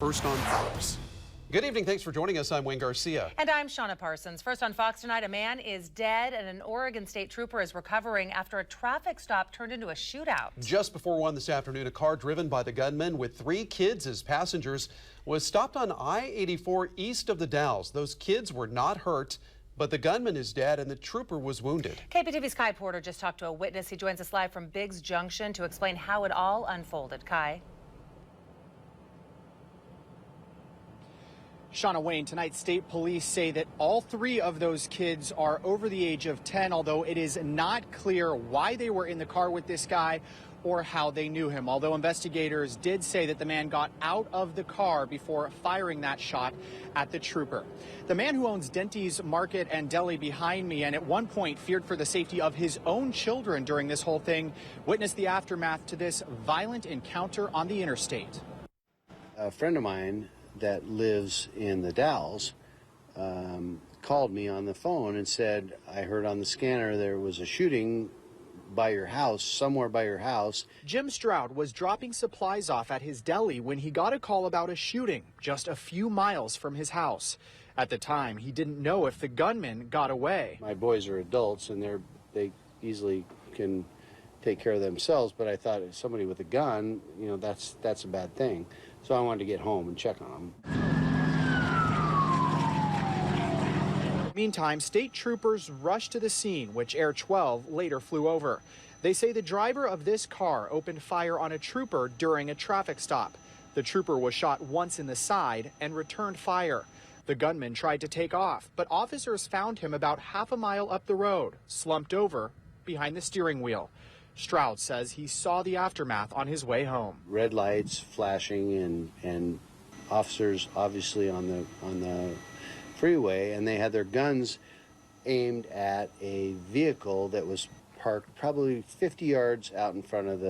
First on Fox. Good evening. Thanks for joining us. I'm Wayne Garcia. And I'm Shauna Parsons. First on Fox tonight, a man is dead and an Oregon State trooper is recovering after a traffic stop turned into a shootout. Just before 1 this afternoon, a car driven by the gunman with 3 kids as passengers was stopped on I-84 east of the Dalles. Those kids were not hurt, but the gunman is dead and the trooper was wounded. KPTV's Kai Porter just talked to a witness. He joins us live from Biggs Junction to explain how it all unfolded. Kai. Shauna, Wayne, tonight state police say that all 3 of those kids are over the age of 10, although it is not clear why they were in the car with this guy or how they knew him. Although investigators did say that the man got out of the car before firing that shot at the trooper. The man who owns Denty's Market and Deli behind me and at one point feared for the safety of his own children during this whole thing witnessed the aftermath to this violent encounter on the interstate. A friend of mine that lives in the Dalles called me on the phone and said, I heard on the scanner there was a shooting by your house, somewhere by your house. Jim Stroud was dropping supplies off at his deli when he got a call about a shooting just a few miles from his house. At the time, he didn't know if the gunman got away. My boys are adults and they easily can take care of themselves, but I thought if somebody with a gun, you know, that's a bad thing. So I wanted to get home and check on them. Meantime, state troopers rushed to the scene, which Air 12 later flew over. They say the driver of this car opened fire on a trooper during a traffic stop. The trooper was shot once in the side and returned fire. The gunman tried to take off, but officers found him about half a mile up the road, slumped over behind the steering wheel. Stroud says he saw the aftermath on his way home. Red lights flashing and officers obviously on the freeway, and they had their guns aimed at a vehicle that was parked probably 50 yards out in front of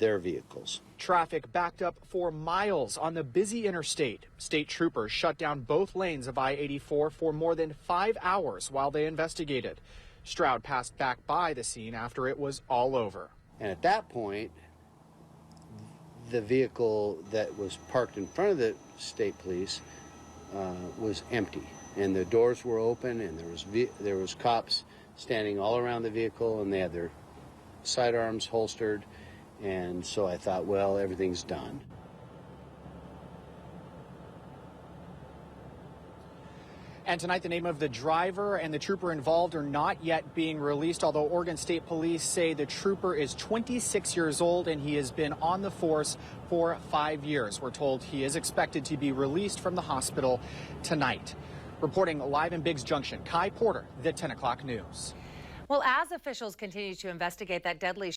their vehicles. Traffic backed up for miles on the busy interstate. State troopers shut down both lanes of I-84 for more than 5 hours while they investigated. Stroud passed back by the scene after it was all over. And at that point, the vehicle that was parked in front of the state police was empty, and the doors were open, and there was cops standing all around the vehicle, and they had their sidearms holstered, and so I thought, well, everything's done. And tonight, the name of the driver and the trooper involved are not yet being released, although Oregon State Police say the trooper is 26 years old and he has been on the force for 5 years. We're told he is expected to be released from the hospital tonight. Reporting live in Biggs Junction, Kai Porter, the 10 o'clock news. Well, as officials continue to investigate that deadly